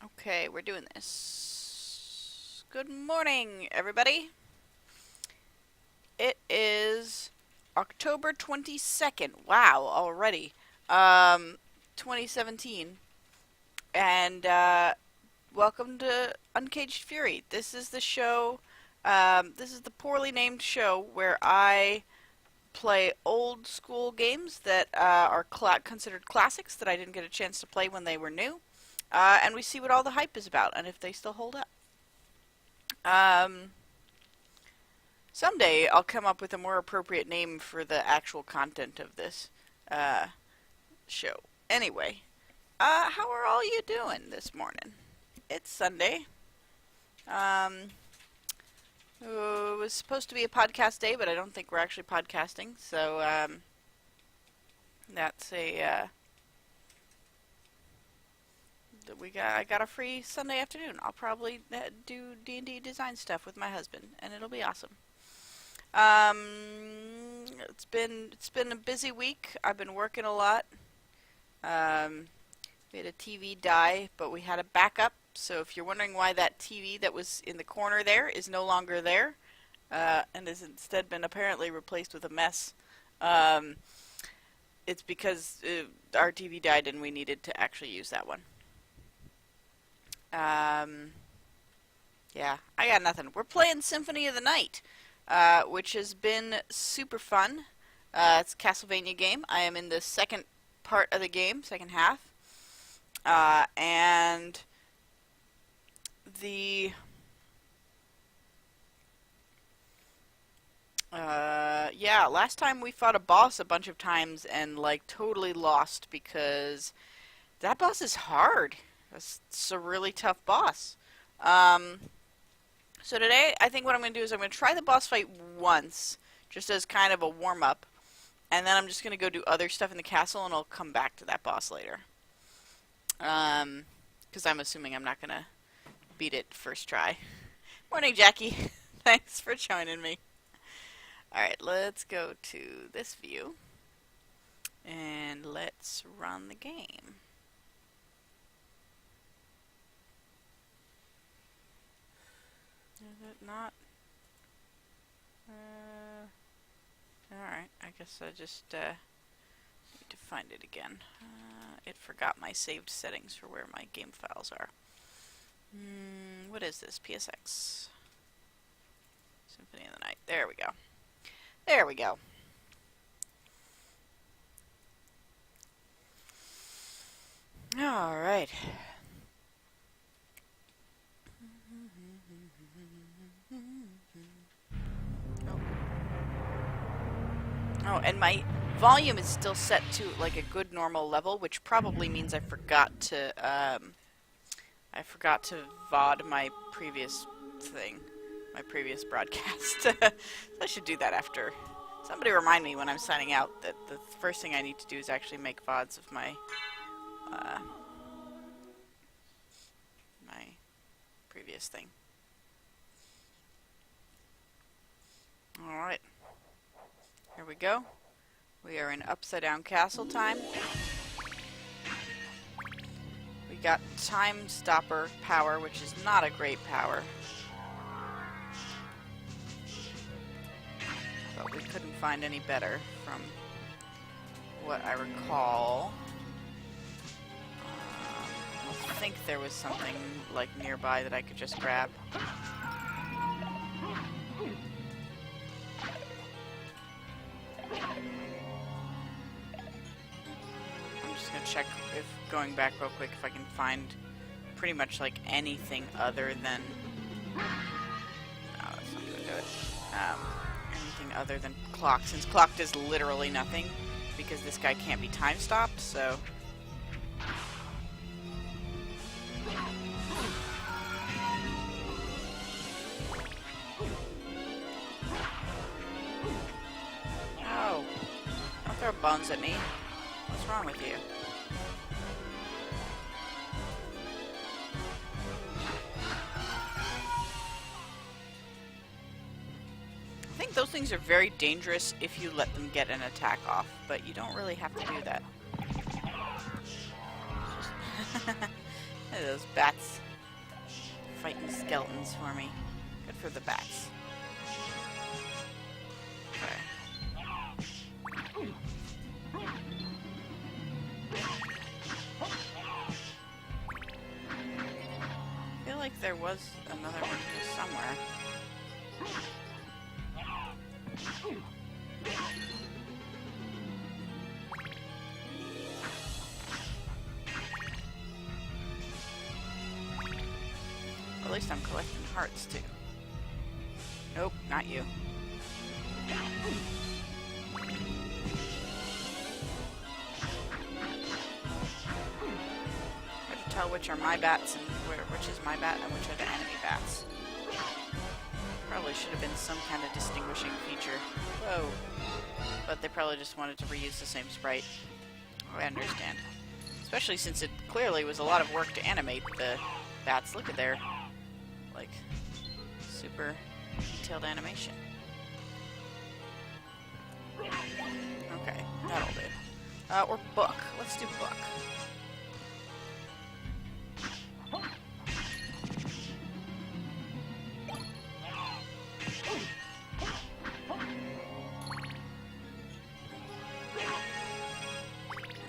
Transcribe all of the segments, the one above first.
Okay, we're doing this. Good morning, everybody. It is October 22nd. Wow, already. Um, 2017. And, welcome to Uncaged Fury. This is the show, this is the poorly named show where I play old school games that are considered classics that I didn't get a chance to play when they were new. And we see what all the hype is about and if they still hold up. Um, Someday I'll come up with a more appropriate name for the actual content of this uh, show. Anyway, how are all you doing this morning? It's Sunday. Um, it was supposed to be a podcast day, but I don't think we're actually podcasting. So that's a I got a free Sunday afternoon. I'll probably do D&D design stuff with my husband, and it'll be awesome. It's been a busy week. I've been working a lot. We had a TV die, but we had a backup. So if you're wondering why that TV that was in the corner there is no longer there, and has instead been apparently replaced with a mess, it's because our TV died and we needed to actually use that one. Yeah, I got nothing. We're playing Symphony of the Night, which has been super fun. It's a Castlevania game. I am in the second part of the game, second half. And the yeah, last time we fought a boss a bunch of times and like totally lost because that boss is hard. It's a really tough boss. So today, I think what I'm going to do is I'm going to try the boss fight once, just as kind of a warm-up, and then I'm just going to go do other stuff in the castle, and I'll come back to that boss later. Because I'm assuming I'm not going to beat it first try. Morning, Jackie. Thanks for joining me. Alright, let's go to this view, and let's run the game. Is it not? Alright, I guess I just need to find it again. It forgot my saved settings for where my game files are. What is this? PSX. Symphony of the Night. There we go. There we go. Alright. Oh, and my volume is still set to like a good normal level, which probably means I forgot to VOD my previous thing, my previous broadcast. I should do that after. Somebody remind me when I'm signing out that the first thing I need to do is actually make VODs of my my previous thing. All right. Here we go. We are in Upside Down Castle time. We got Time Stopper power, which is not a great power. But we couldn't find any better from what I recall. I think there was something like nearby that I could just grab. I'm just gonna check if, going back real quick, if I can find pretty much like anything other than no, that's not gonna do it. Anything other than clock, since clock does literally nothing because this guy can't be time stopped, so throw bones at me. What's wrong with you? I think those things are very dangerous if you let them get an attack off, but you don't really have to do that. Hey, those bats fighting skeletons for me. Good for the bats. Okay. I feel like there was another one here somewhere. At least I'm collecting hearts too. Nope, not you. Hard to tell which are my bats and which is my bat and which are the enemy bats. Probably should have been some kind of distinguishing feature. Whoa. But they probably just wanted to reuse the same sprite. Oh, I understand. Especially since it clearly was a lot of work to animate the bats. Look at their, like, super detailed animation. Okay, that'll do. Or book. Let's do book.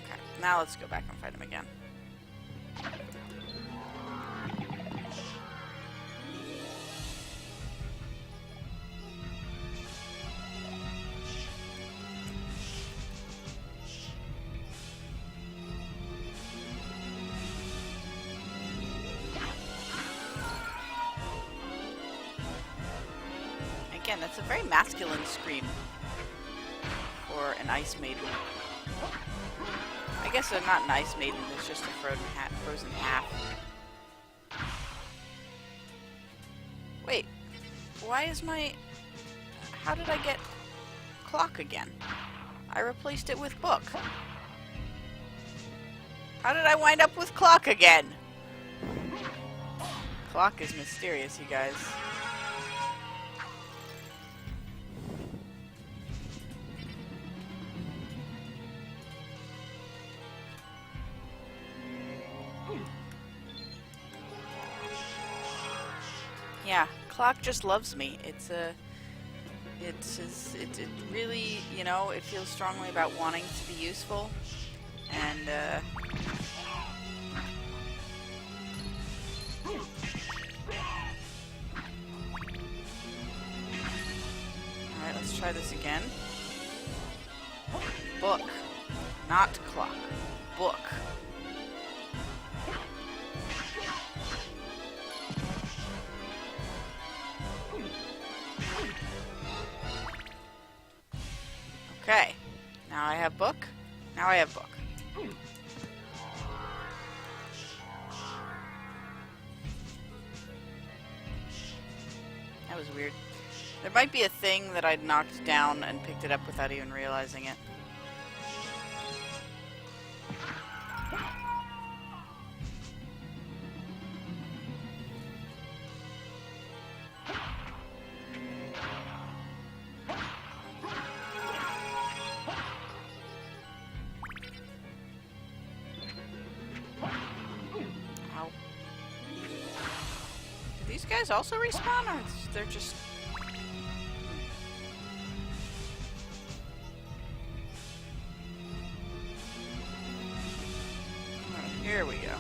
Okay, now let's go back and fight him again. Again, that's a very masculine scream for an ice maiden. I guess not an ice maiden, it's just a frozen half. Wait, why is my... How did I get clock again? I replaced it with book. How did I wind up with clock again? Clock is mysterious, you guys. Yeah, clock just loves me. It really, you know, it feels strongly about wanting to be useful, and alright, let's try this again. Book, not clock. Book. Okay, now I have book. Now I have book. That was weird. There might be a thing that I'd knocked down and picked it up without even realizing it. These guys also respawn, or they're just... Alright, here we go.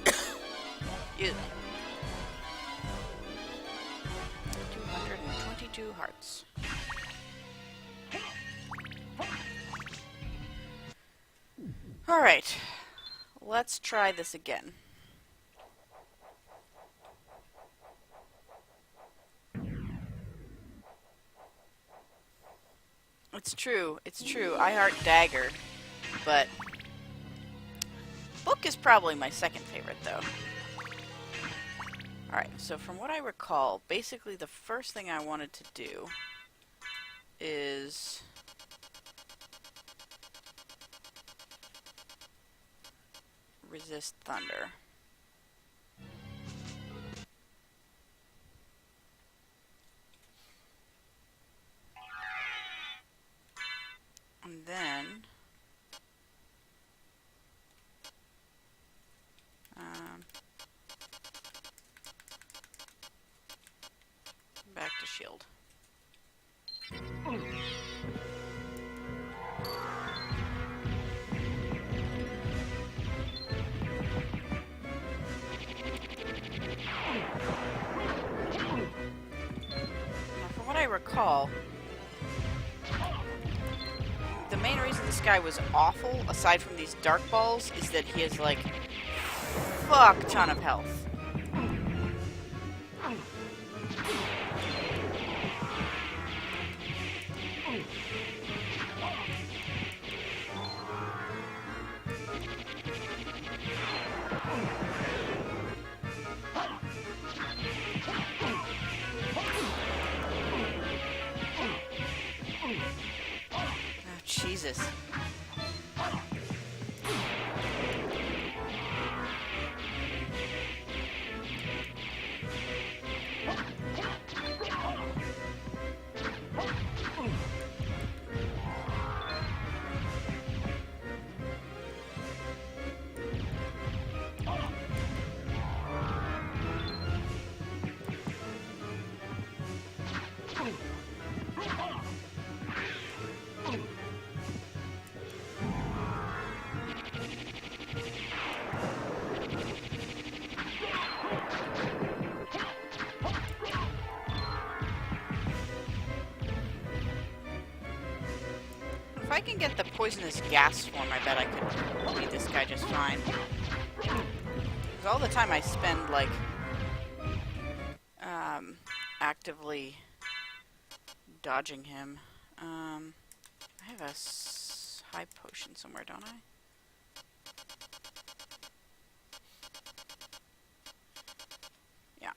Excuse me. 222 hearts. Alright, let's try this again. It's true, I heart dagger, but book is probably my second favorite though. Alright, so from what I recall, basically the first thing I wanted to do is... resist thunder. back to shield. Now, from what I recall, the main reason this guy was awful, aside from these dark balls, is that he has like fuck ton of health. Oh, Jesus. If I can get the poisonous gas form, I bet I could beat this guy just fine. Because all the time I spend, like, actively dodging him. I have a high potion somewhere, don't I? Yeah.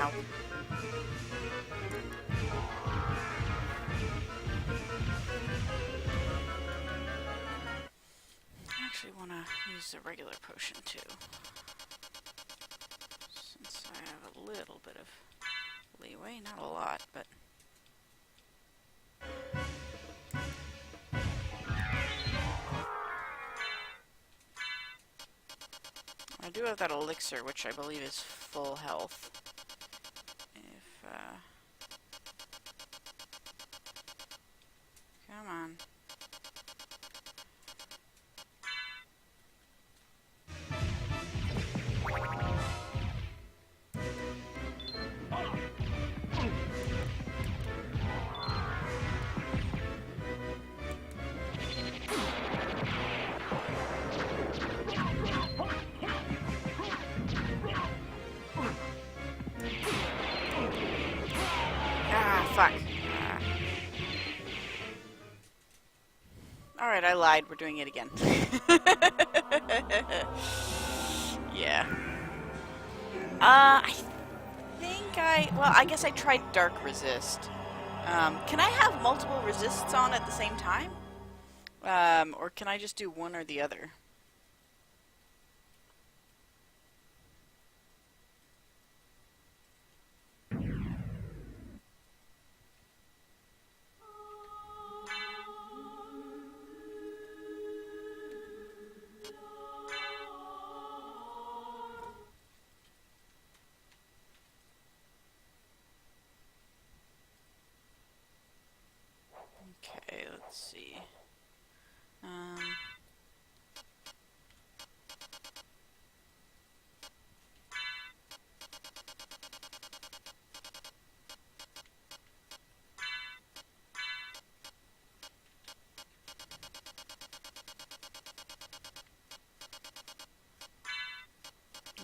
Ow. I actually want to use the regular potion too, since I have a little bit of leeway, not a lot, but I do have that elixir, which I believe is full health. If, come on. Fuck. Alright, I lied. We're doing it again. Yeah. I think well, I guess I tried Dark Resist. Can I have multiple resists on at the same time? Or can I just do one or the other? Okay, let's see. I'm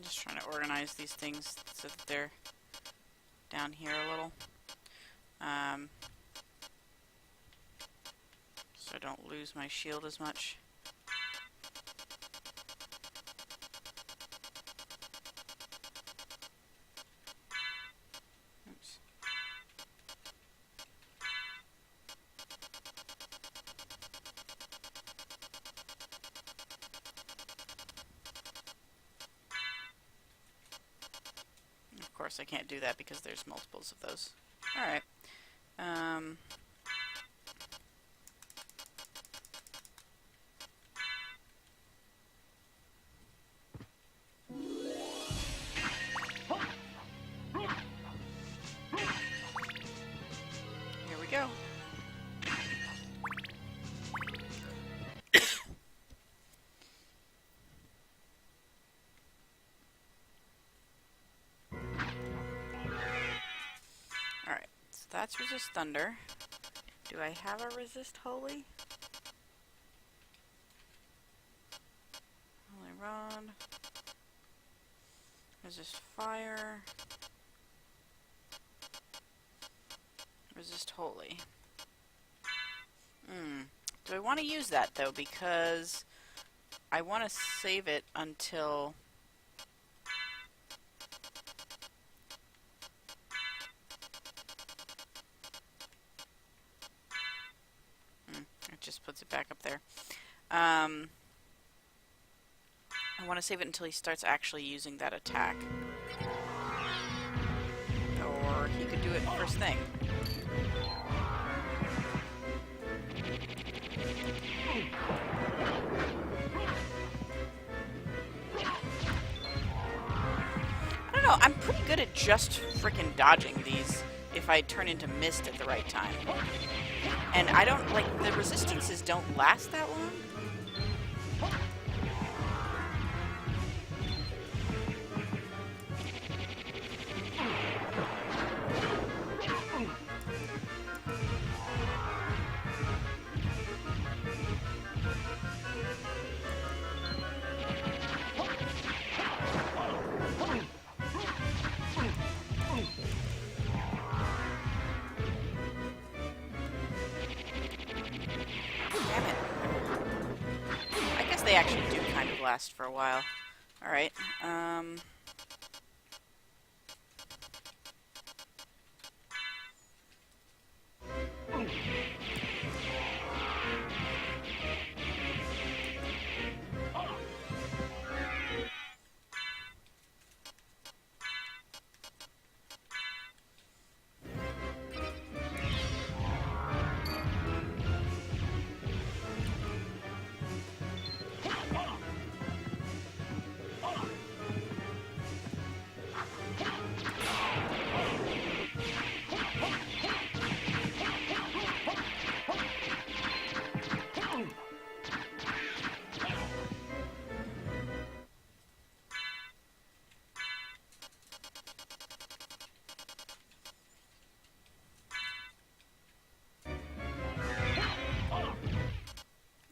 just trying to organize these things so that they're down here a little. So I don't lose my shield as much. Oops. course I can't do that because there's multiples of those. Alright. Here we go. Alright, so that's resist thunder. Do I have a resist holy? Holy rod. Resist fire. Resist holy. Do I want to use that though? Because I want to save it until it just puts it back up there. I want to save it until he starts actually using that attack. Or he could do it first thing. I don't know, I'm pretty good at just frickin' dodging these if I turn into mist at the right time. And I don't, like, the resistances don't last that long. They actually do kind of last for a while. Alright,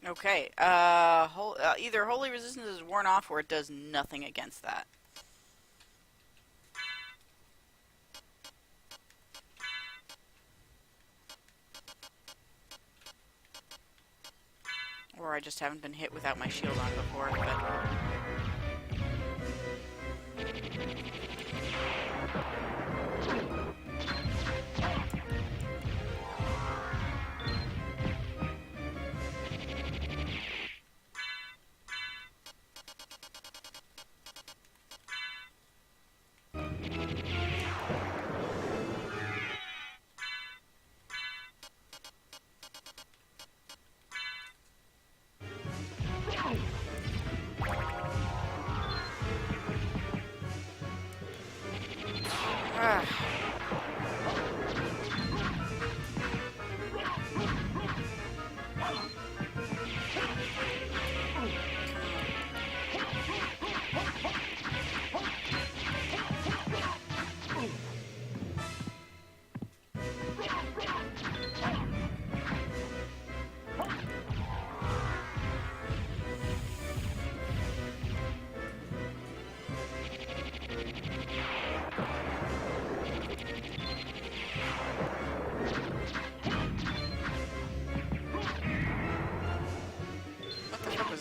okay, either Holy Resistance is worn off or it does nothing against that. Or I just haven't been hit without my shield on before, but...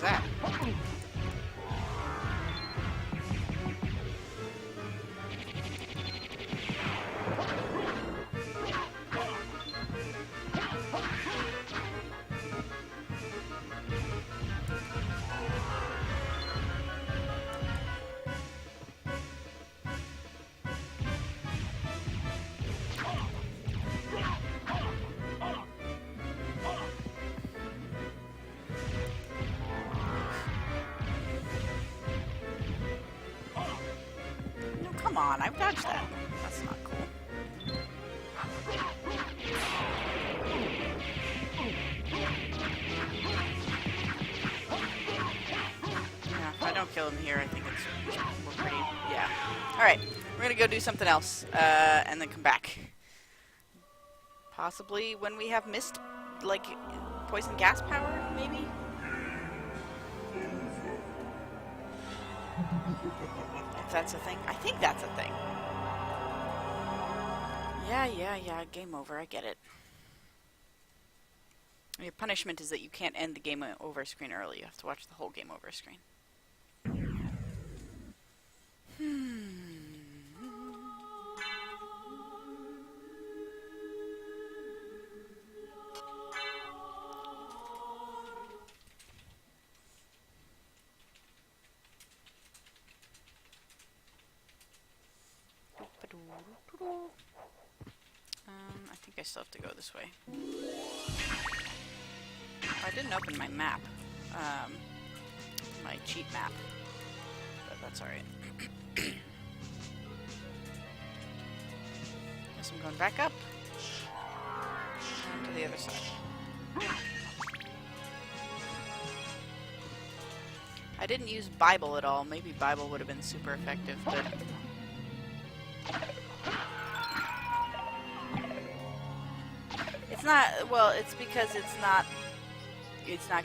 that? on, I've dodged that. That's not cool. Yeah, if I don't kill him here, I think we're pretty... Yeah. Alright, we're gonna go do something else, and then come back. Possibly when we have mist, like, poison gas power, maybe? If that's a thing. I think that's a thing. Yeah, game over, I get it. Your punishment is that you can't end the game over screen early. You have to watch the whole game over screen. I think I still have to go this way. I didn't open my map. My cheat map. But that's alright. Guess I'm going back up. And to the other side. I didn't use Bible at all. Maybe Bible would have been super effective, but... It's not, well, it's because it's not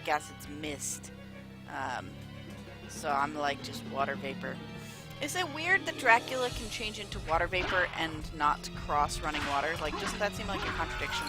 gas, it's mist. So I'm like just water vapor. Is it weird that Dracula can change into water vapor and not cross running water? Like, doesn't that seem like a contradiction?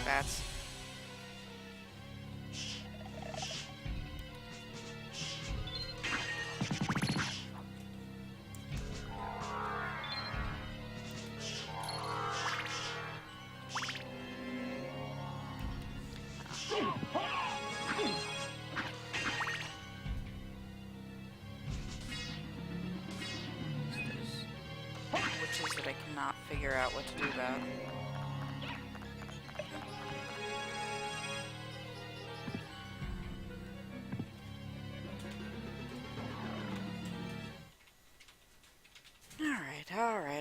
Bats. Witches that I cannot figure out what to do about.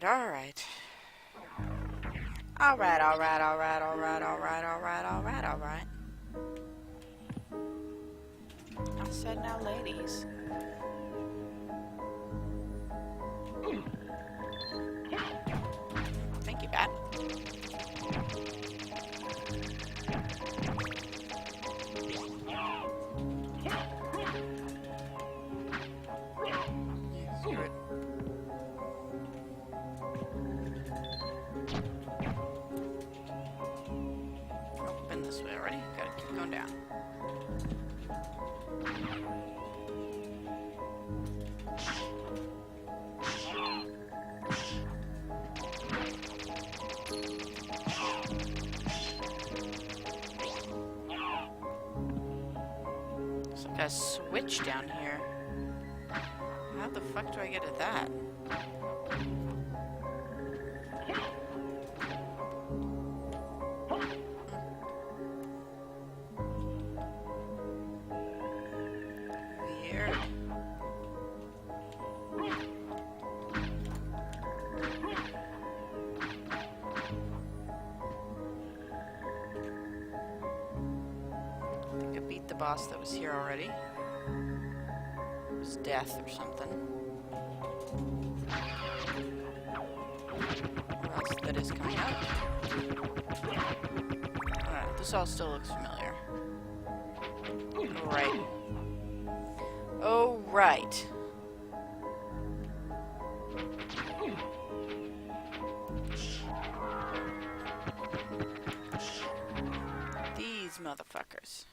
Alright. I said now, ladies. Thank you, Bat. Screw it. This way already. Gotta keep going down. There's like a switch down here. How the fuck do I get at that? Boss that was here already. It was death or something. Or else that is coming up. Alright, this all still looks familiar. Alright. Oh, right. These motherfuckers.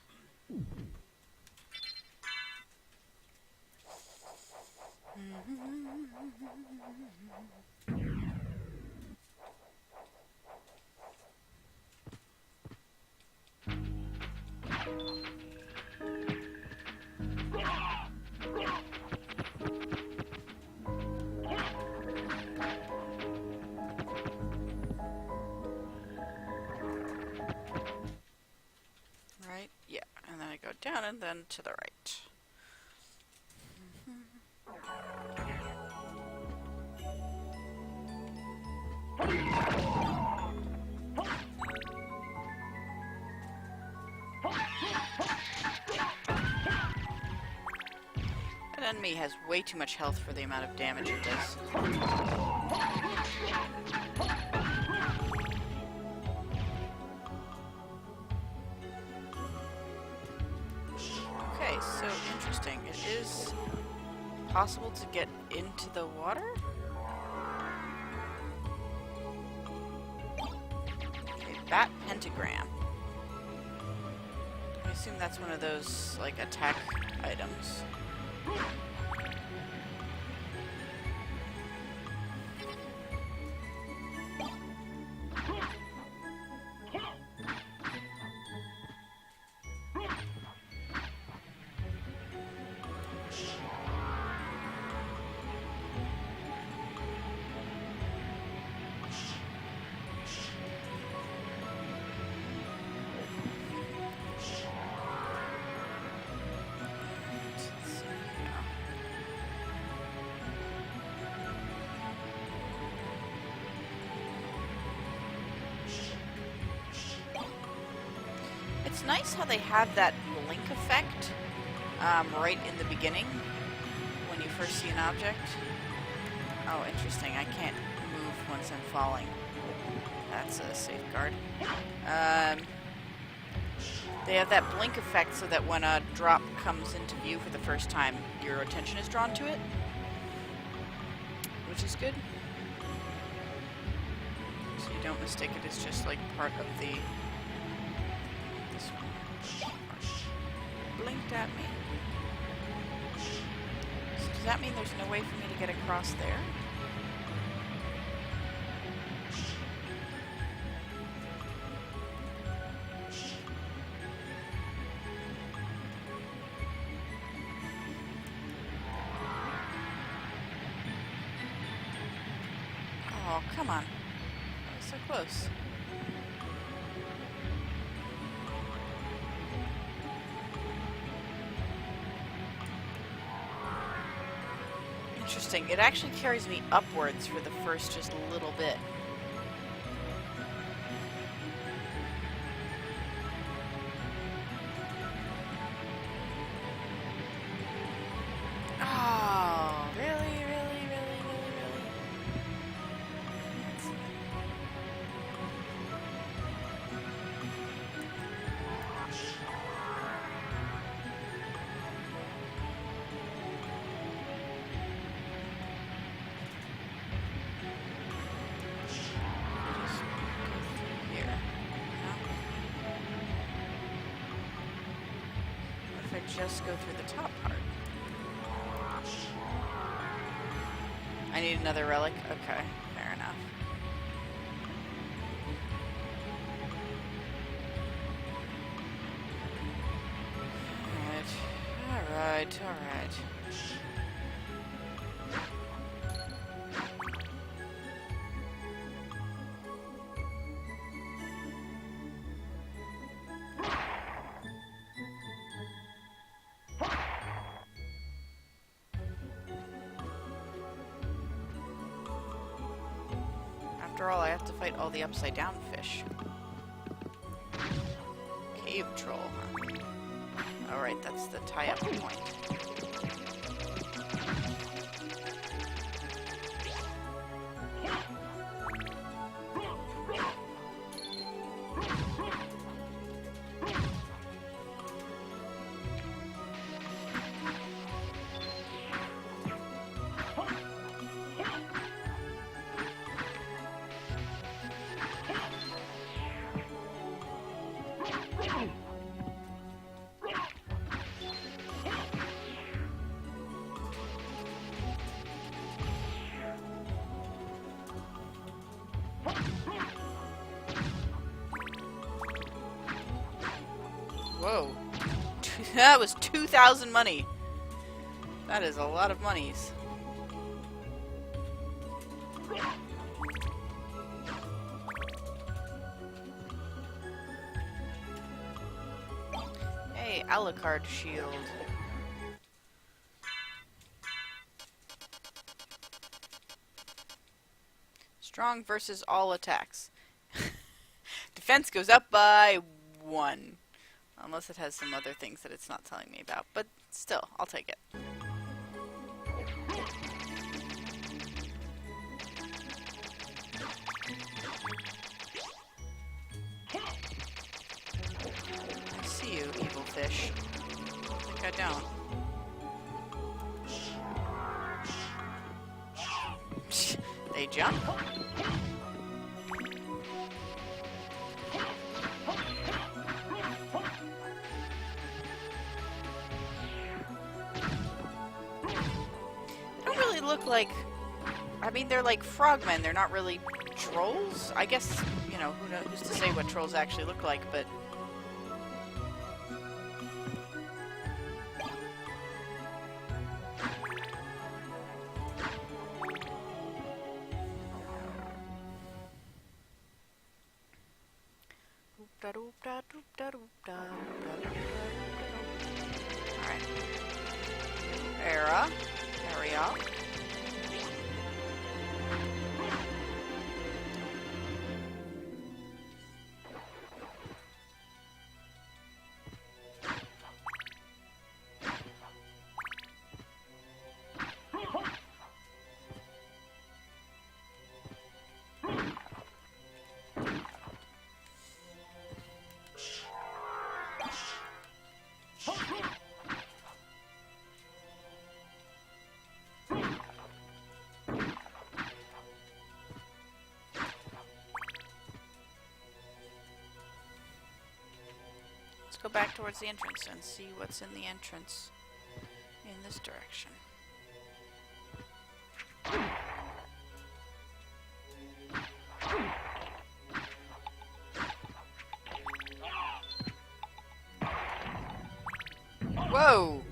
down and then to the right. An enemy has way too much health for the amount of damage it does. Okay, so interesting. It is possible to get into the water? Okay, bat pentagram. I assume that's one of those, like, attack items. It's nice how they have that blink effect right in the beginning when you first see an object. Oh, interesting. I can't move once I'm falling. That's a safeguard. They have that blink effect so that when a drop comes into view for the first time, your attention is drawn to it, which is good. So you don't mistake it as just like part of the... This one blinked at me. So does that mean there's no way for me to get across there? Oh, come on. That was so close. Interesting. It actually carries me upwards for the first just little bit. Oh, really? Just go through the top part. I need another relic? Okay, fair enough. Alright. After all, I have to fight all the upside down fish. Cave troll, huh? Alright, that's the tie-up point. Whoa. That was 2,000 money. That is a lot of monies. Hey, Alucard shield. Strong versus all attacks. Defense goes up by 1. Unless it has some other things that it's not telling me about. But still, I'll take it. I see you, evil fish. I think I don't. They jump. They don't really look like... I mean, they're like frogmen. They're not really trolls. I guess, you know, who knows, who's to say what trolls actually look like, but... Alright. Area. Let's go back towards the entrance and see what's in the entrance in this direction. Whoa!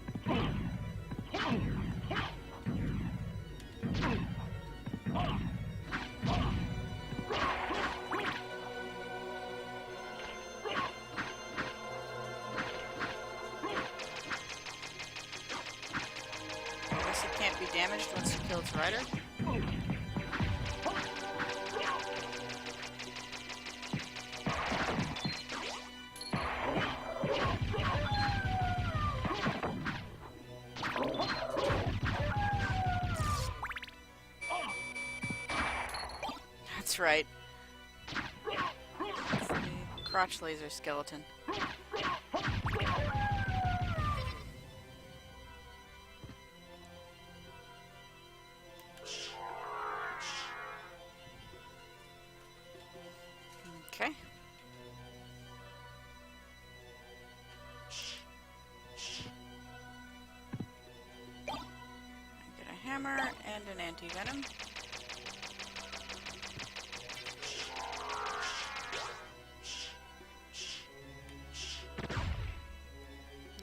Be damaged once you kill its rider. That's right. It's the crotch laser skeleton. Okay. Get a hammer and an anti-venom.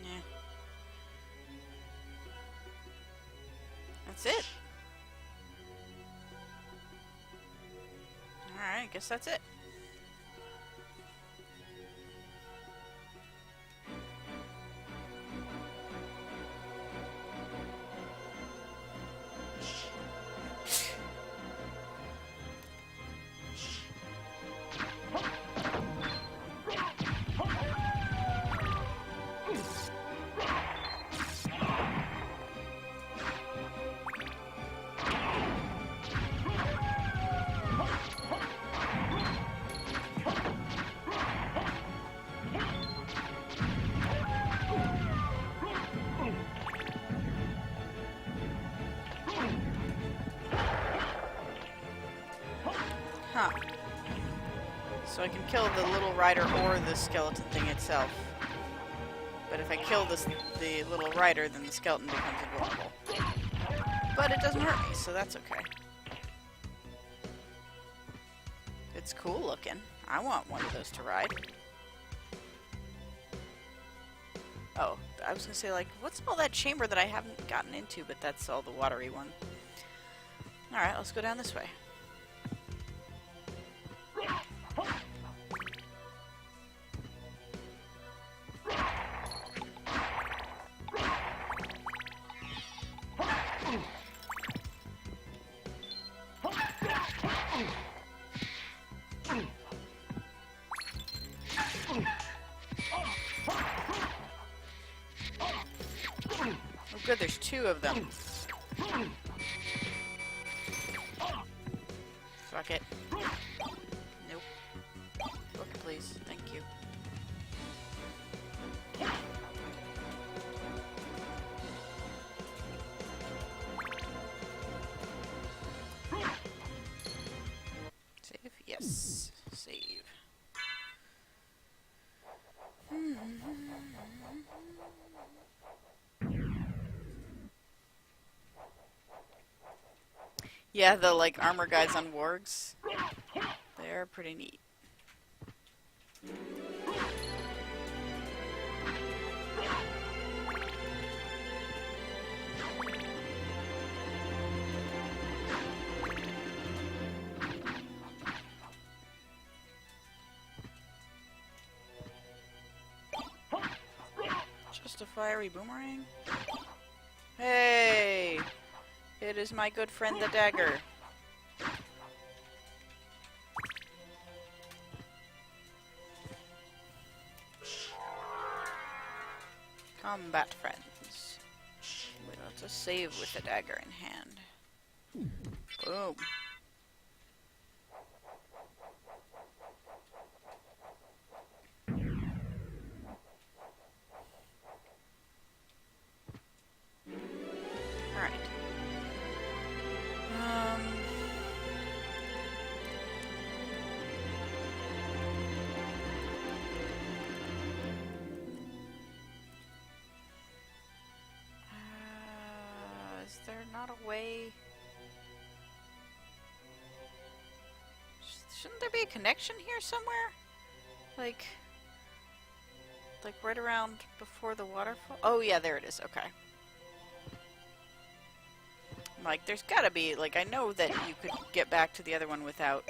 Yeah. That's it. Alright, I guess that's it. Huh. So I can kill the little rider or the skeleton thing itself. But if I kill the little rider, then the skeleton becomes invulnerable. But it doesn't hurt me, so that's okay. It's cool looking. I want one of those to ride. Oh, I was gonna say, like, what's all that chamber that I haven't gotten into, but that's all the watery one. Alright, let's go down this way. good there's two of them. Fuck it. Nope. Book, please. Thank you. Save? Yes. Save. Yeah, the like armor guys on wargs. They're pretty neat. Just a fiery boomerang? Hey! It is my good friend the dagger. Combat friends. We got to save with the dagger in hand. Boom. Alright. Is there not a way? Shouldn't there be a connection here somewhere? Like right around before the waterfall? Oh yeah, there it is. Okay. Like, there's gotta be, like, I know that you could get back to the other one without,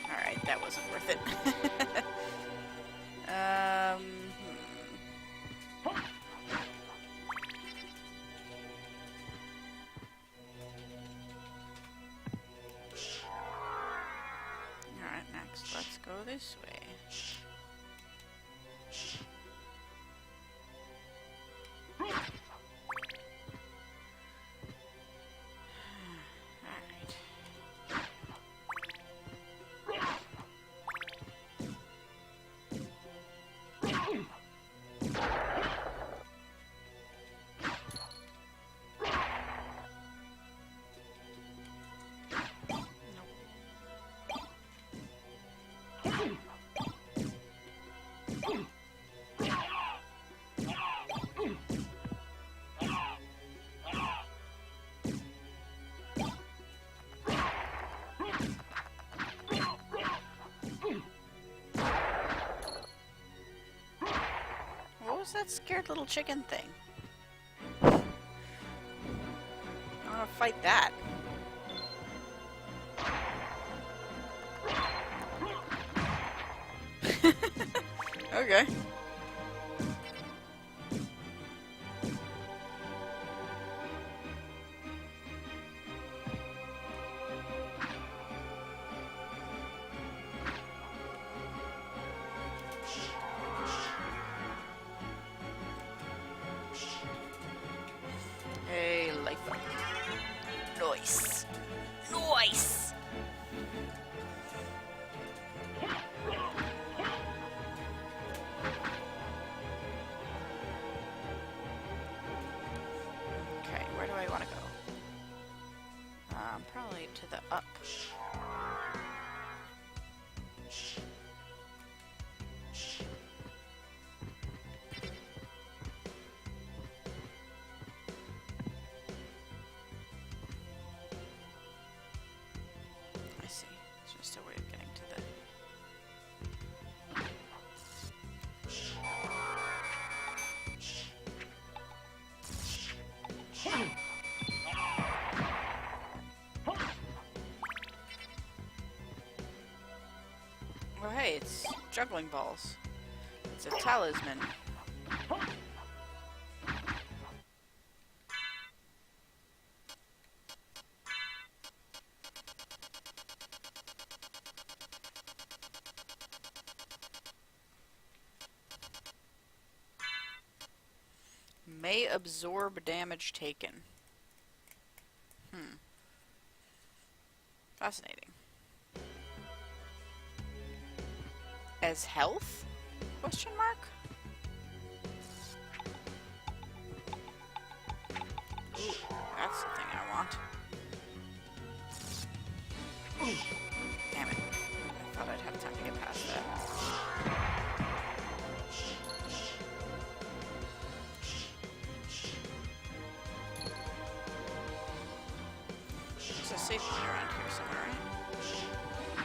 Alright, that wasn't worth it. Alright, next, let's go this way. What was that scared little chicken thing? I want to fight that. Okay. Hey, life up. Nice. Nice. Okay, where do I want to go? Probably to the up. just a way of getting to the... Oh hey, it's juggling balls. It's a talisman. May absorb damage taken. Fascinating. As health? Question mark? Ooh, that's the thing I want. Damn it. I thought I'd have time to get past that. There's a safe point around here somewhere, right? I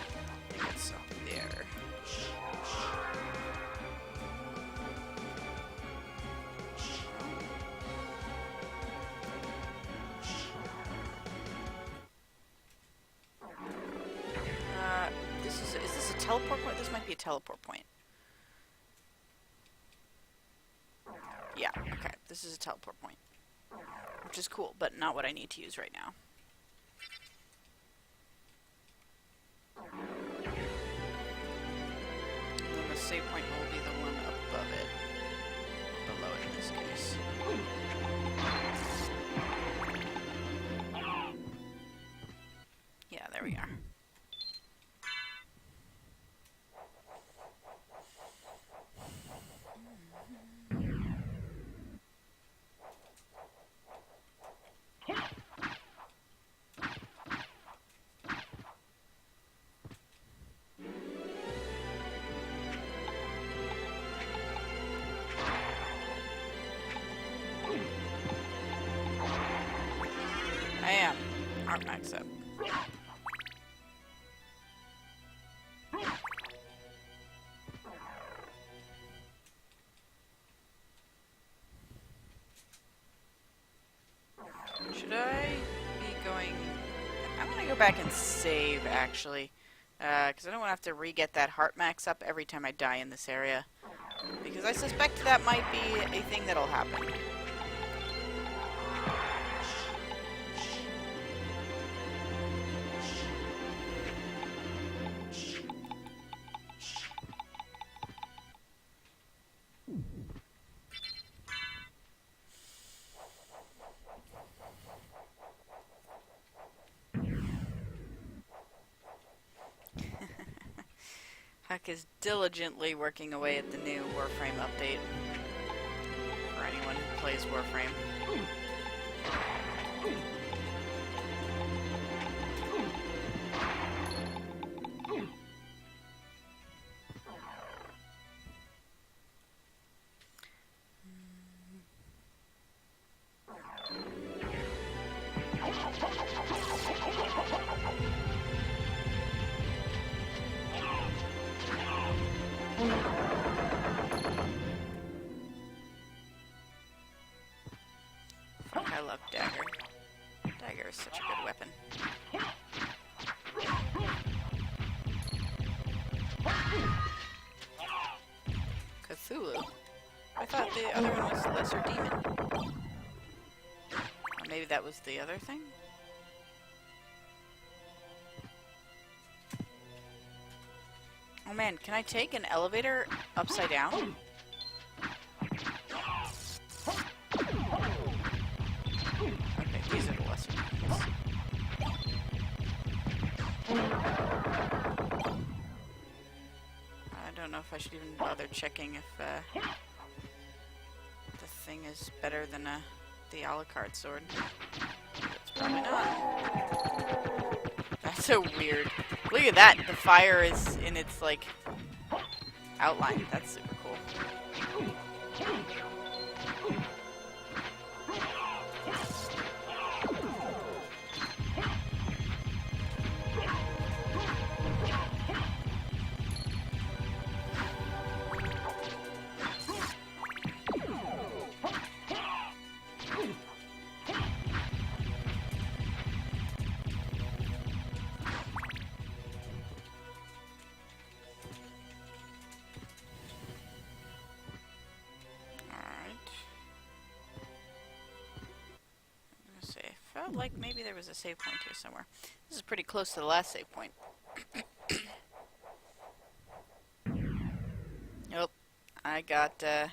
think it's up there. Is this a teleport point? This might be a teleport point. Yeah, okay. This is a teleport point. Which is cool, but not what I need to use right now. And then the save point will be the one above it. Below it in this case. Yeah, there we are. I am. Art max up. Should I be going... I'm gonna go back and save, actually. Because I don't want to have to re-get that heart max up every time I die in this area. Because I suspect that might be a thing that'll happen. Huck is diligently working away at the new Warframe update. For anyone who plays Warframe. I love Dagger. Dagger is such a good weapon. Cthulhu. I thought the other one was the Lesser Demon. Or maybe that was the other thing? Oh man, can I take an elevator upside down? Okay, these are the lesser demons. I don't know if I should even bother checking if the thing is better than the a la carte sword. It's probably not. That's so weird. Look at that! The fire is in its, like, outline. That's super cool. felt like maybe there was a save point here somewhere. This is pretty close to the last save point. Nope. I got the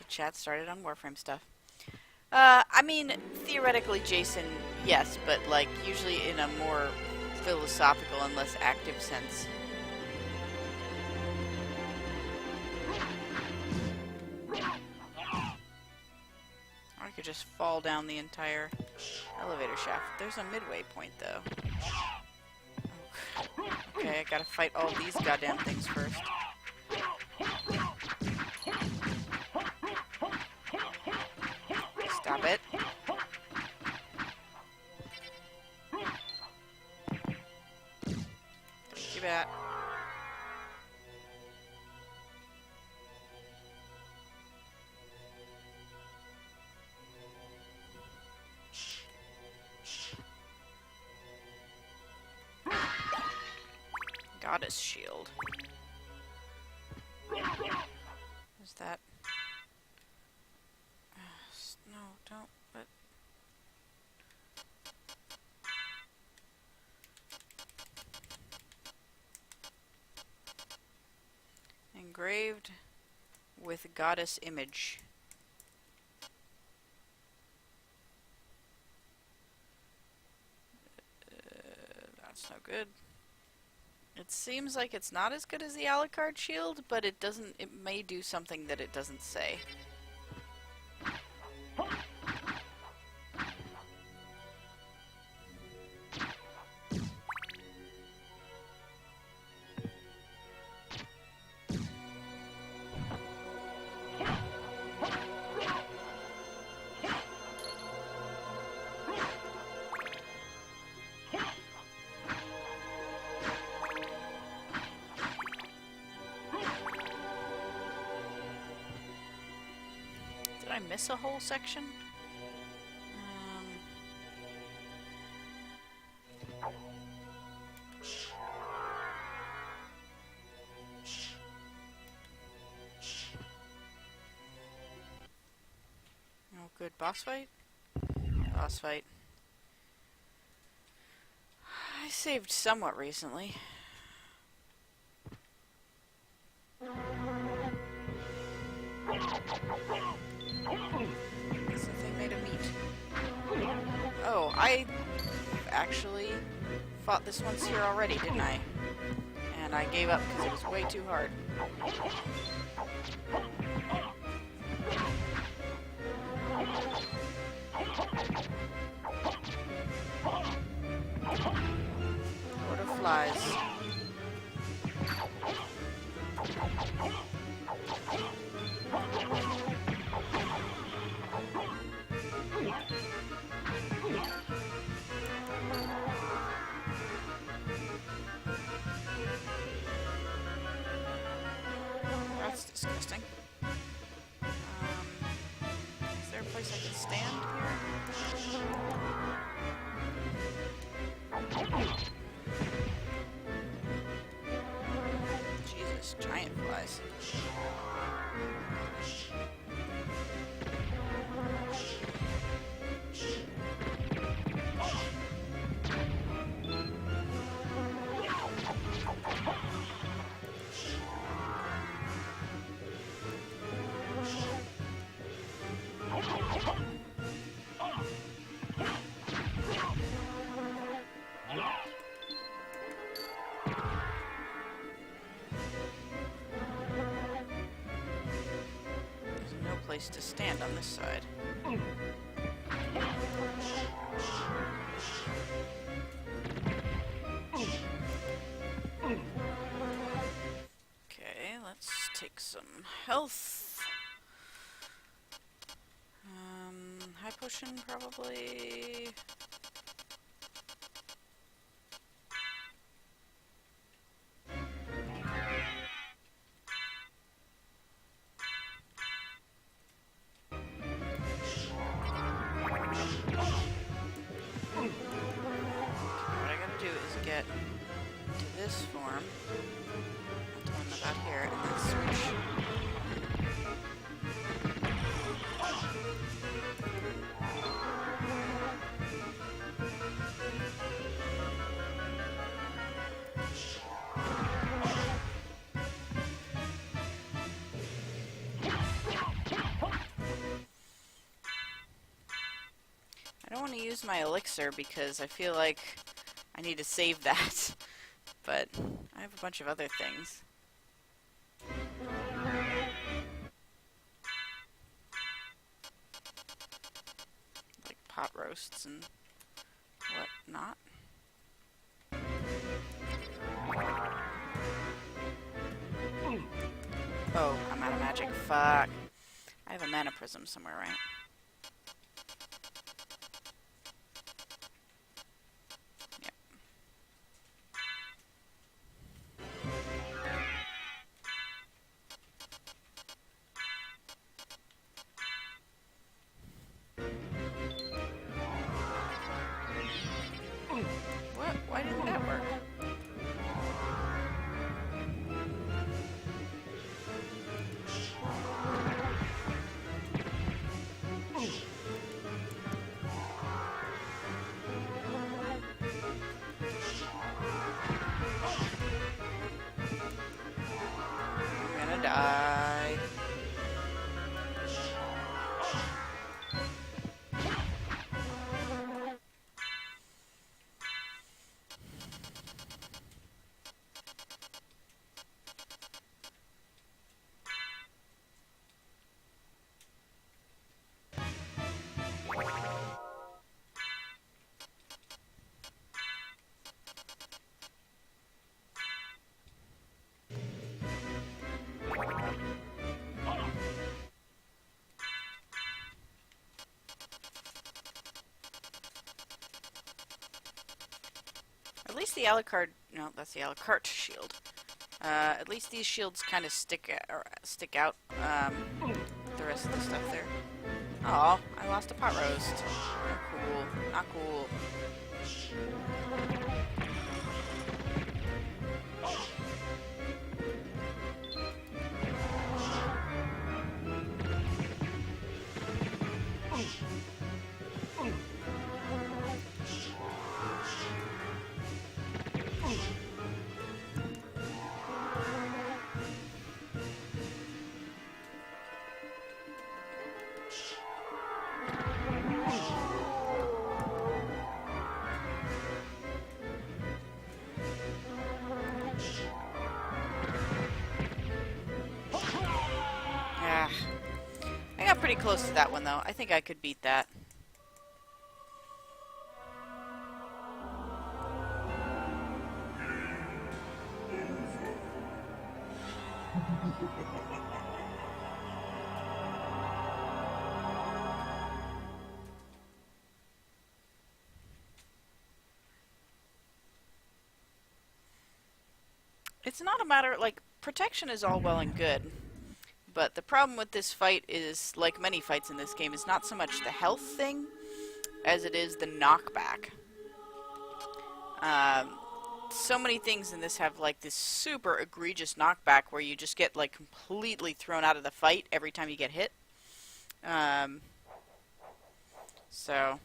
chat started on Warframe stuff. I mean, theoretically, Jason, yes, but, like, usually in a more philosophical and less active sense. Or I could just fall down the entire elevator shaft. There's a midway point, though. Okay, I gotta fight all these goddamn things first. Stop it. Thank you, bat. Goddess shield. Is that? No, don't. But engraved with goddess image. That's no good. It seems like it's not as good as the Alucard shield, but it doesn't. It may do something that it doesn't say. Did I miss a whole section? Oh, good. Boss fight? Boss fight. I saved somewhat recently. It's the thing made of meat. Oh, I actually fought this once here already, didn't I? And I gave up because it was way too hard. Lord of Flies. That's disgusting. Is there a place I can stand here? Jesus, giant flies. Place to stand on this side. Okay, let's take some health. High potion probably. This form, the one about here, and then switch. want to use my elixir because I feel like I need to save that. But I have a bunch of other things. Like pot roasts and whatnot. Oh, I'm out of magic. Fuck. I have a mana prism somewhere, right? Yep. What? Why didn't that work? I'm gonna die. At least the Alucard... No, that's the Alucard shield. At least these shields kind of stick out. The rest of the stuff there. Oh, I lost a pot roast. Not cool. Not cool. I got pretty close to that one, though. I think I could beat that. It's not a matter... Like, protection is all well and good. But the problem with this fight is, like many fights in this game, is not so much the health thing as it is the knockback. So many things in this have like this super egregious knockback where you just get like completely thrown out of the fight every time you get hit. So...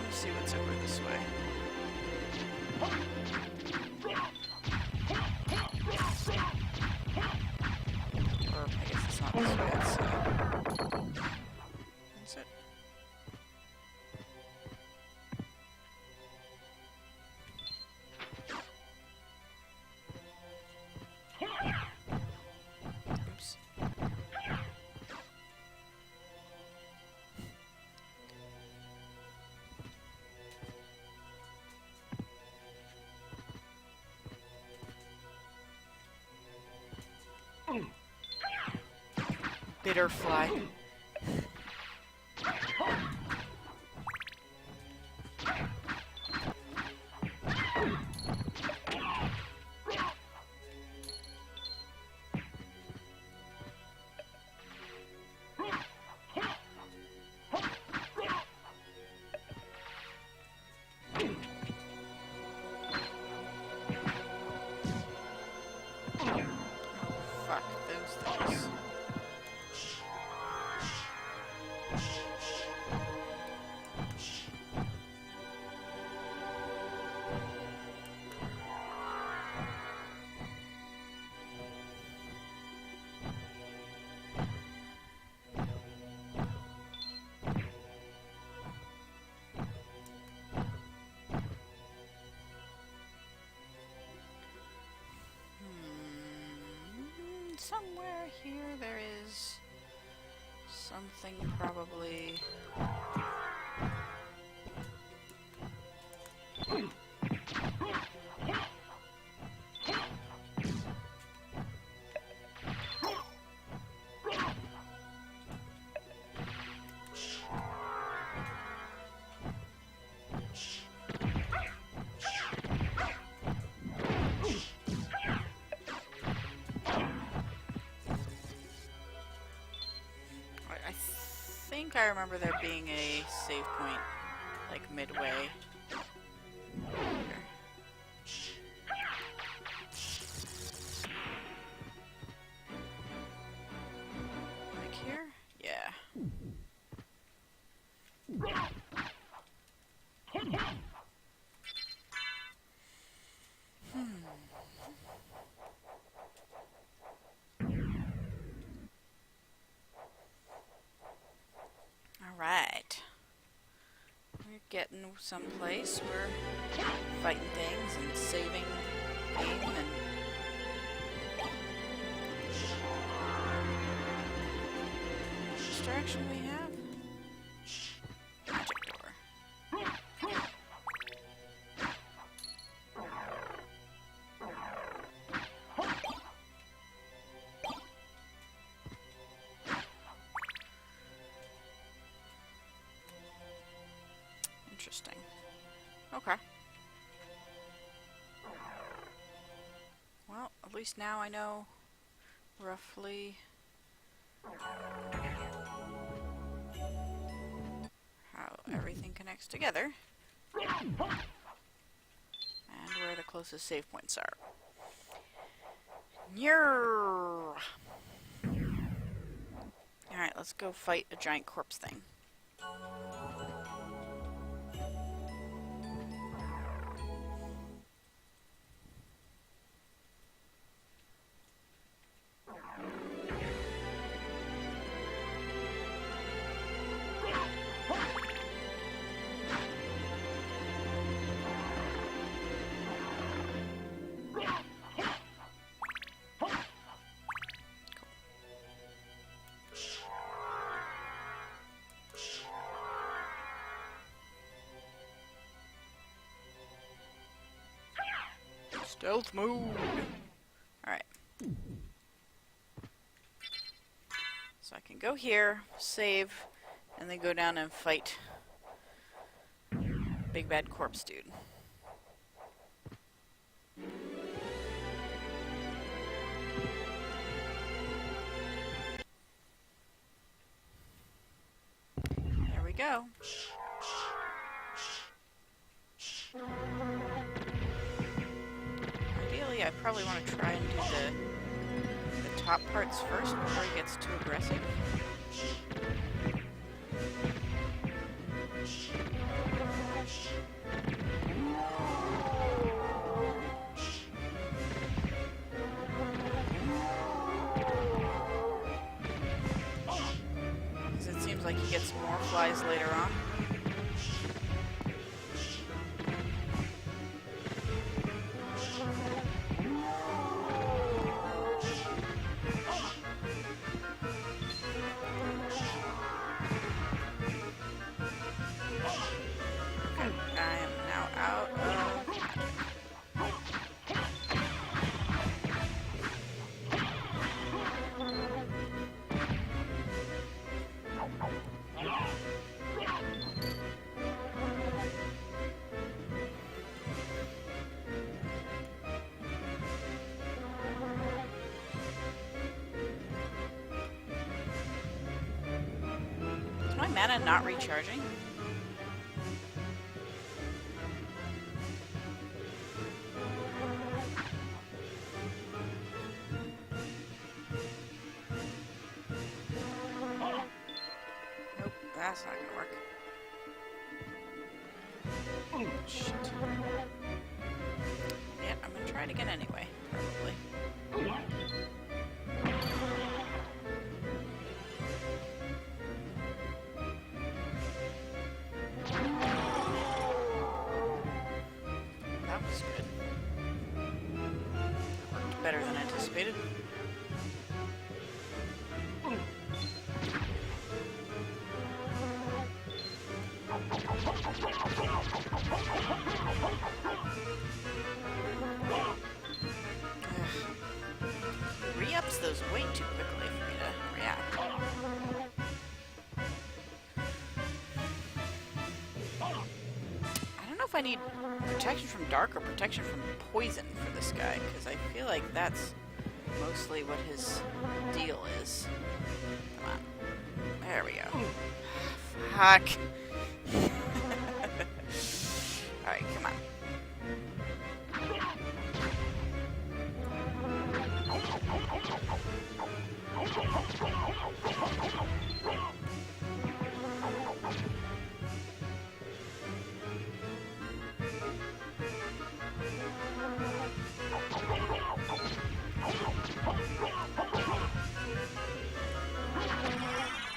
see what's over this way. Or I guess it's not this way, it's that's it. Oops. Bitter fly. Fuck those things. somewhere here there is something probably... I remember there being a save point, like, midway. Like here? Yeah. Alright. We're getting someplace. We're fighting things and saving game and... Which direction we have? Magic door. Interesting. Okay. Well, at least now I know roughly how everything connects together and where the closest save points are. Alright, let's go fight a giant corpse thing. Stealth mode! Alright. So I can go here, save, and then go down and fight Big Bad Corpse Dude. There we go. Ideally, I probably want to try and do the top parts first before he gets too aggressive. Because it seems like he gets more flies later on. My mana not recharging? Nope, that's not gonna work. Oh, shit. Yeah, I'm gonna try it again anyway, probably. That was good. That worked better than anticipated. zaps those way too quickly for me to react. I don't know if I need protection from dark or protection from poison for this guy, because I feel like that's mostly what his deal is. Come on. There we go. Fuck. Alright, come on.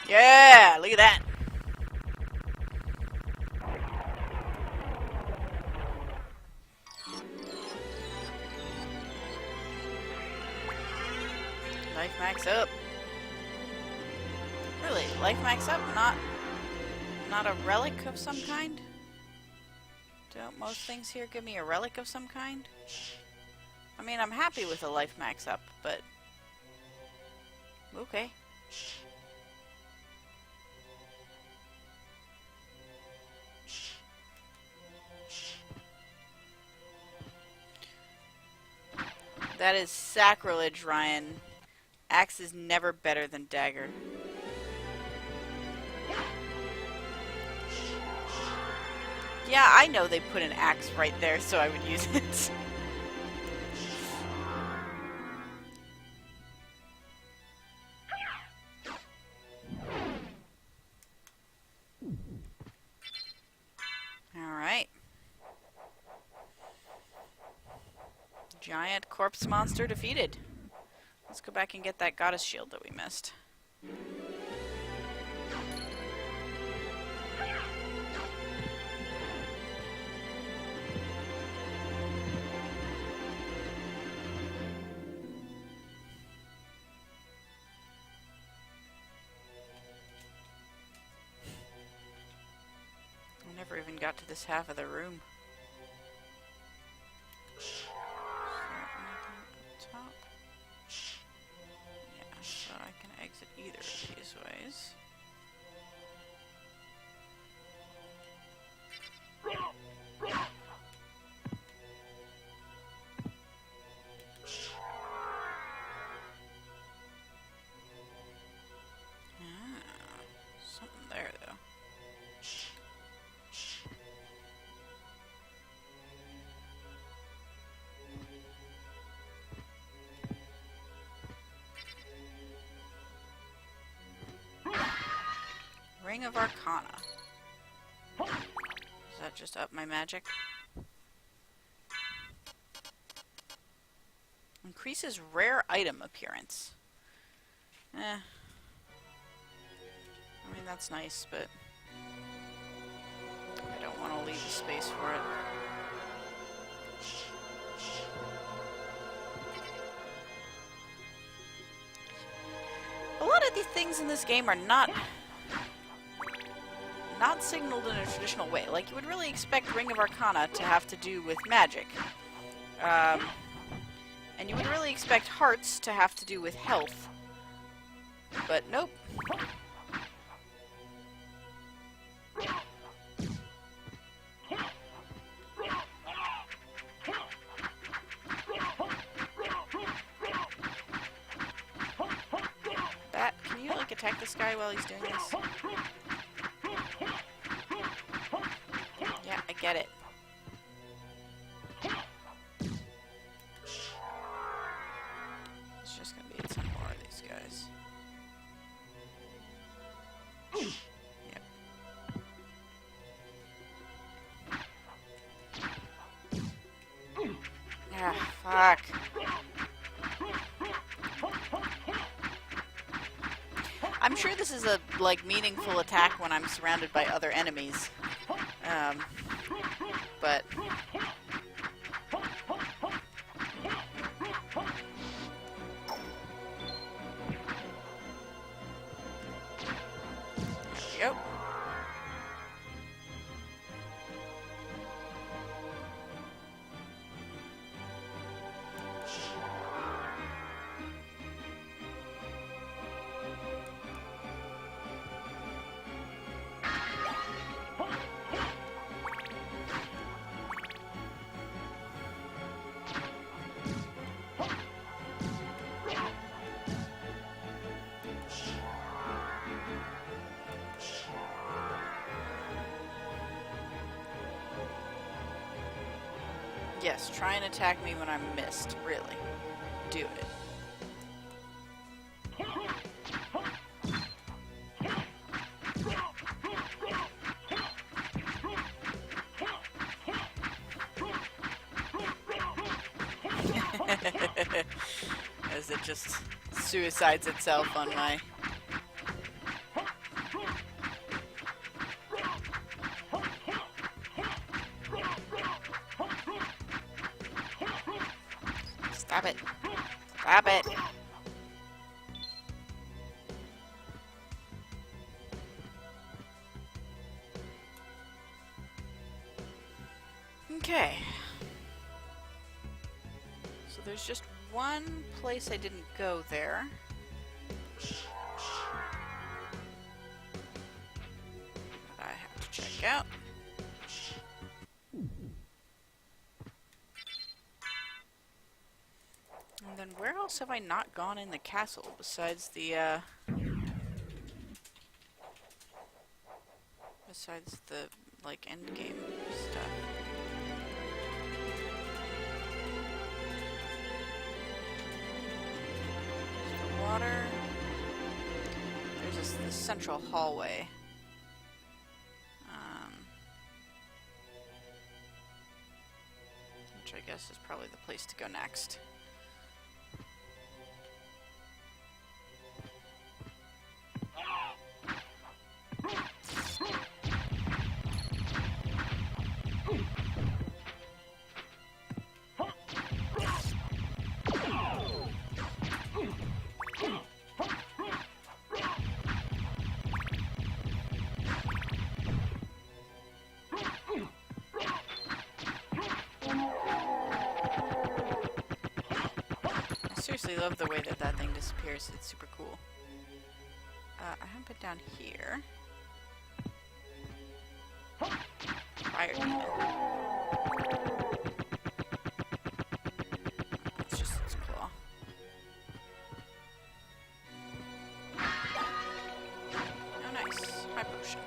Yeah, look at that. Life max up. Really, life max up? Not a relic of some kind? Don't most things here give me a relic of some kind? I mean, I'm happy with a life max up, but okay. That is sacrilege, Ryan. Axe is never better than dagger. Yeah, I know they put an axe right there, so I would use it. Alright. Giant corpse monster defeated. Let's go back and get that goddess shield that we missed. I never even got to this half of the room. Top. Yeah, so I can exit either of these ways. Something there though. Ring of Arcana. Does that just up my magic? Increases rare item appearance. I mean, that's nice, but I don't want to leave the space for it. A lot of these things in this game are not signaled in a traditional way. Like, you would really expect Ring of Arcana to have to do with magic. And you would really expect hearts to have to do with health. But nope. Bat, can you, like, attack this guy while he's doing this? Yeah, I get it. It's just gonna be some more of these guys. Yep. Ah, fuck. I'm sure this is a, like, meaningful attack when I'm surrounded by other enemies. But there we go. Yes, try and attack me when I'm missed. Really. Do it. As it just suicides itself on my... Stop it. Stop it. Okay. So there's just one place I didn't go there. That I have to check out. And then where else have I not gone in the castle besides the, like, endgame stuff? The water. There's this central hallway. Which I guess is probably the place to go next. I seriously love the way that that thing disappears. It's super cool. I haven't been down here. Fire demon. It's just its claw. Oh, nice. High potion.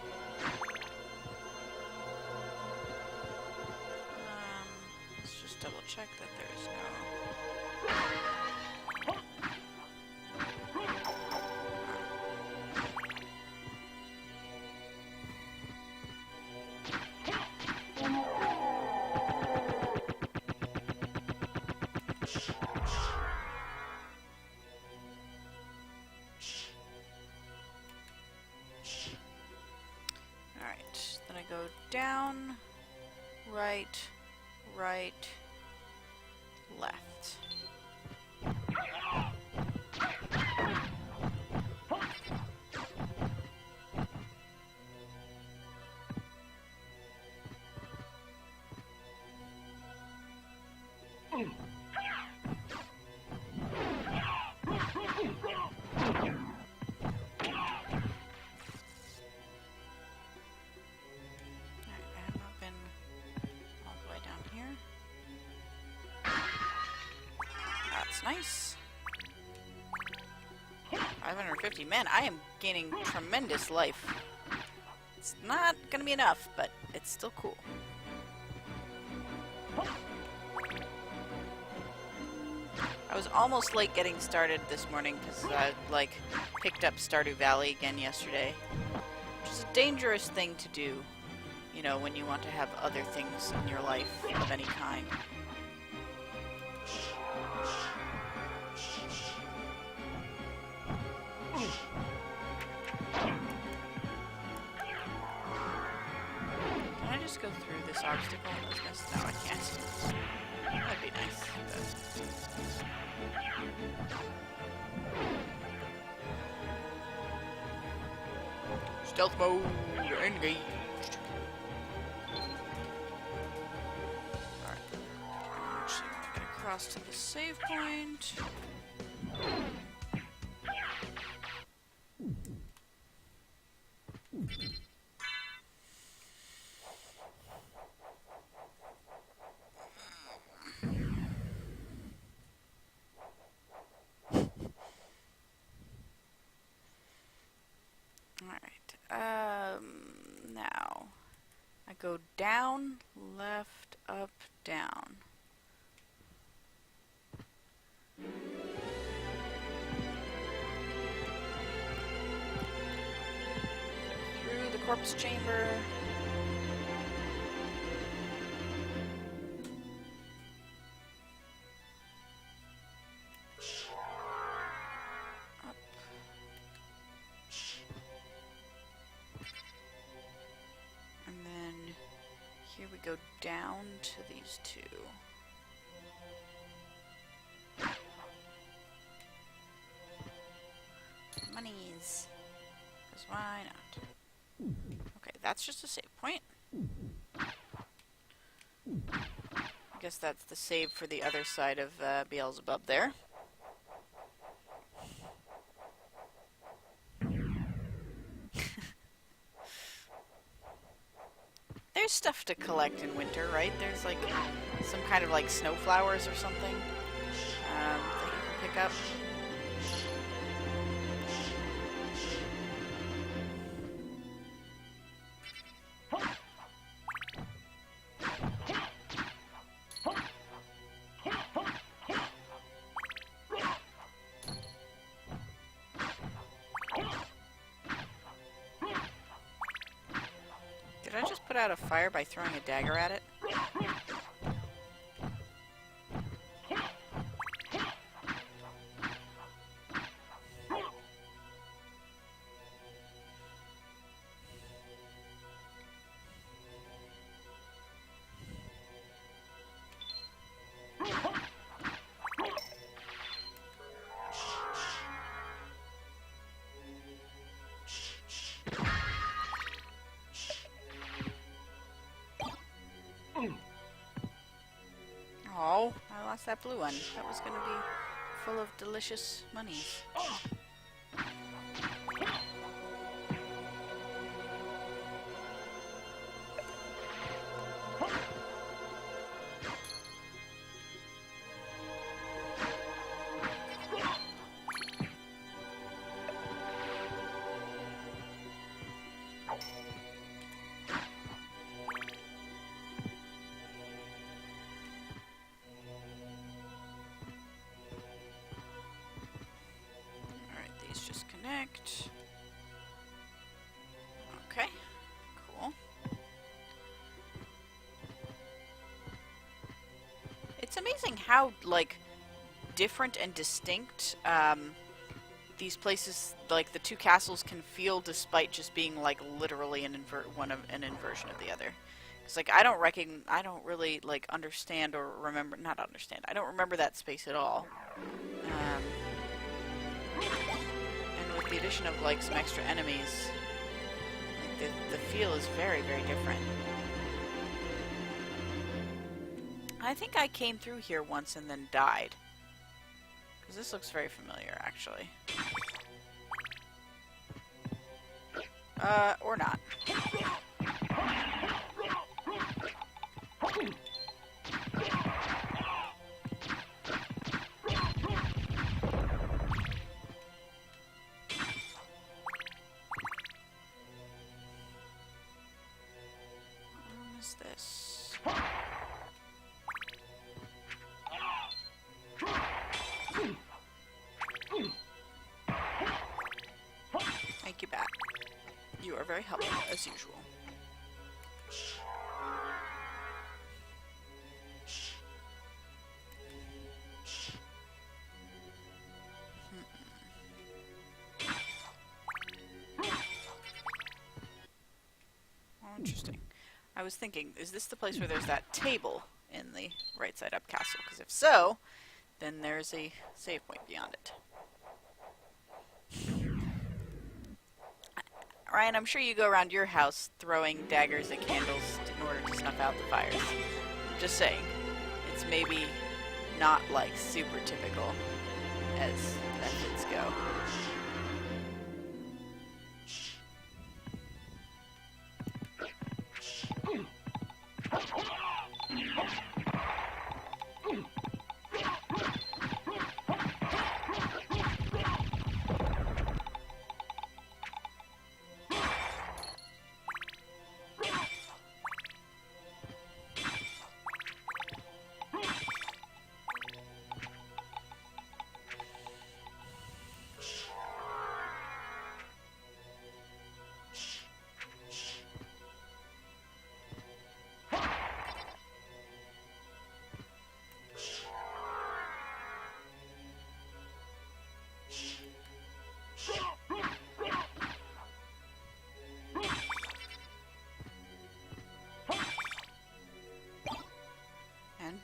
Let's just double check that there is no... Alright, then I go down, right, right, left. Nice. 550. Man, I am gaining tremendous life. It's not gonna be enough, but it's still cool. I was almost late getting started this morning because I, like, picked up Stardew Valley again yesterday. Which is a dangerous thing to do, you know, when you want to have other things in your life of any kind. Go through this obstacle in this mess? No, I can't. That'd be nice. But... Stealth mode engaged. Alright. Actually, I'm gonna cross to the save point. Now, I go down, left, up, down. corpse chamber. Up. And then here we go down to these two. Monies. Because why not? Okay, that's just a save point. I guess that's the save for the other side of Beelzebub there. There's stuff to collect in winter, right? There's like some kind of like snow flowers or something that you can pick up. Did I just put out a fire by throwing a dagger at it? Oh, I lost that blue one. That was going to be full of delicious monies. Just connect. Okay, cool. It's amazing how, like, different and distinct these places, like the two castles, can feel despite just being, like, literally an inversion of the other. Because, like, I don't really, like, understand or remember, not understand, I don't remember that space at all. With the addition of like some extra enemies, like the feel is very, very different. I think I came through here once and then died. Because this looks very familiar, actually. Or not. This. Thank you, Bat. You are very helpful, as usual. Oh, interesting. I was thinking, is this the place where there's that table in the right side up castle? Because if so, then there's a save point beyond it. Ryan, I'm sure you go around your house throwing daggers at candles in order to snuff out the fires. Just saying. It's maybe not, like, super typical as methods go.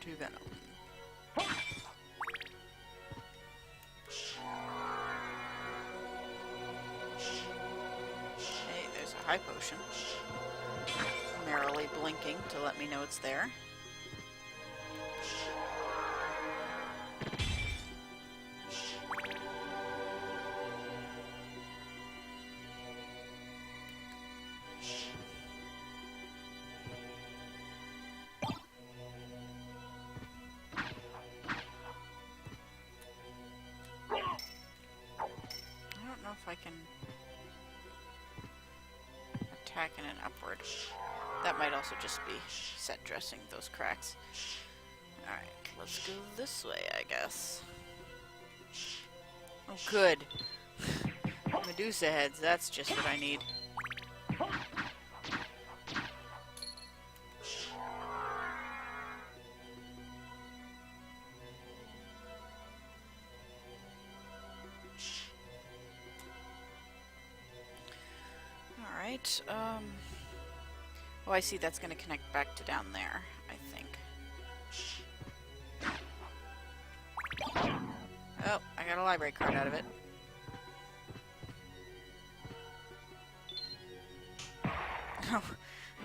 to Venom. Hey, there's a high potion. Merrily blinking to let me know it's there. I can attack in an upward. That might also just be set dressing those cracks. Alright, let's go this way, I guess. Oh, good. Medusa heads, that's just what I need. Oh, I see, that's going to connect back to down there, I think. Oh, I got a library card out of it. Oh,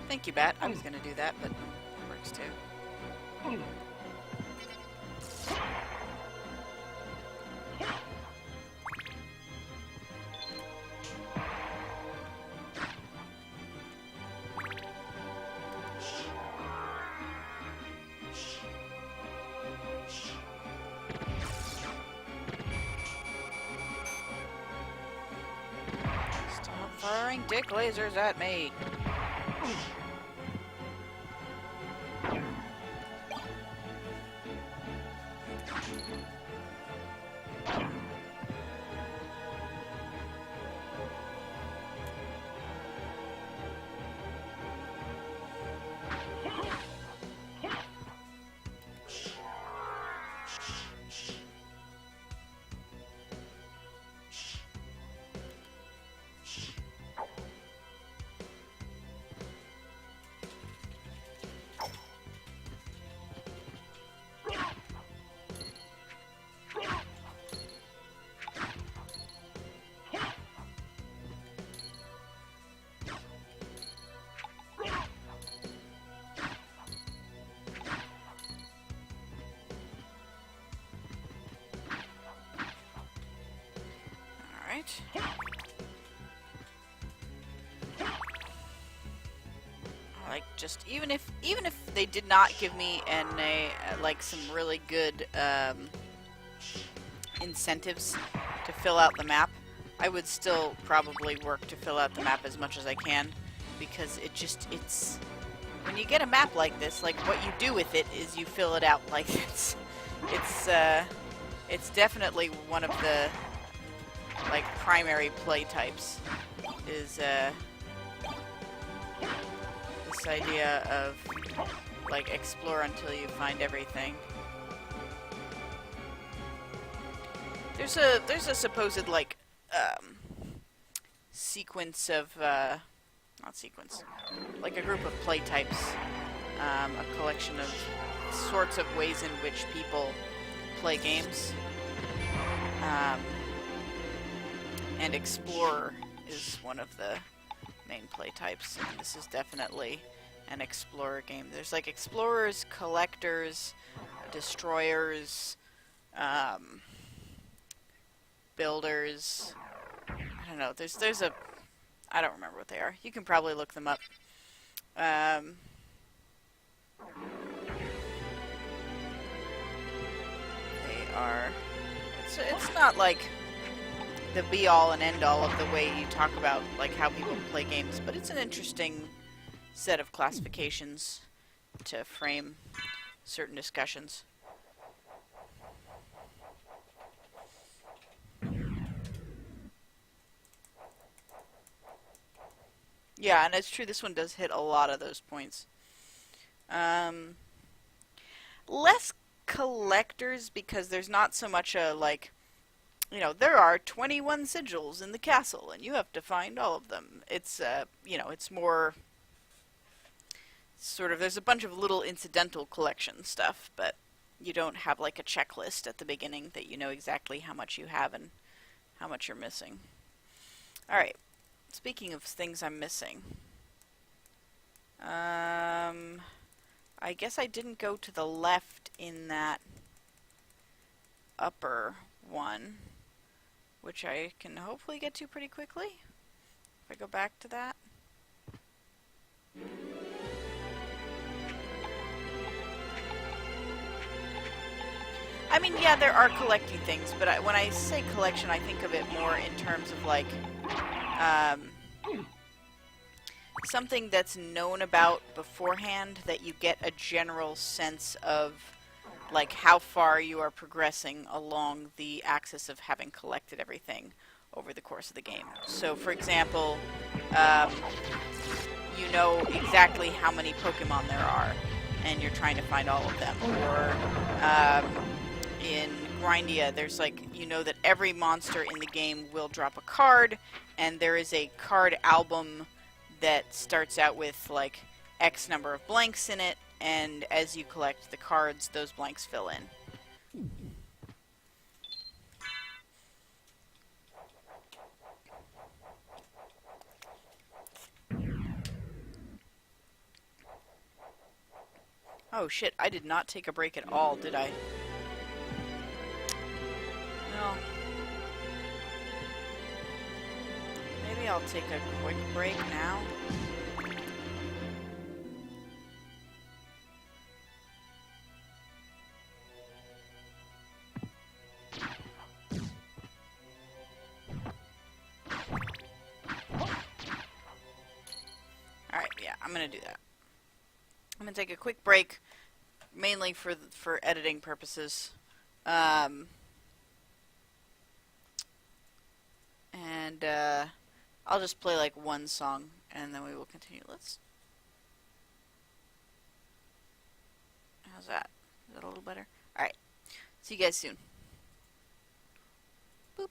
thank you, Bat. I was going to do that, but it works too. Firing dick lasers at me. Like, just even if they did not give me like some really good incentives to fill out the map, I would still probably work to fill out the map as much as I can, because it's when you get a map like this, like, what you do with it is you fill it out like this. It's definitely one of the, like, primary play types is this idea of, like, explore until you find everything. There's a supposed, like, sequence of not sequence, like a group of play types, a collection of sorts of ways in which people play games, and explorer is one of the main play types, and this is definitely an explorer game. There's like explorers, collectors, destroyers, builders. I don't know. There's a, I don't remember what they are. You can probably look them up. They are. It's not like the be-all and end-all of the way you talk about, like, how people play games, but it's an interesting set of classifications to frame certain discussions. Yeah, and it's true, this one does hit a lot of those points. Less collectors, because there's not so much a, like, you know, there are 21 sigils in the castle, and you have to find all of them. It's, you know, it's more sort of, there's a bunch of little incidental collection stuff, but you don't have like a checklist at the beginning that you know exactly how much you have and how much you're missing. Alright, speaking of things I'm missing, I guess I didn't go to the left in that upper one, which I can hopefully get to pretty quickly if I go back to that. I mean, yeah, there are collecting things, but when I say collection, I think of it more in terms of, like, something that's known about beforehand, that you get a general sense of, like, how far you are progressing along the axis of having collected everything over the course of the game. So, for example, you know exactly how many Pokemon there are, and you're trying to find all of them. Or, in Grindia, there's like, you know that every monster in the game will drop a card, and there is a card album that starts out with like X number of blanks in it, and as you collect the cards, those blanks fill in. Oh shit, I did not take a break at all, did I? No. Maybe I'll take a quick break now. Alright, yeah, I'm gonna do that. I'm gonna take a quick break, mainly for editing purposes. And I'll just play like one song, and then we will continue. How's that? Is that a little better? Alright. See you guys soon. Boop.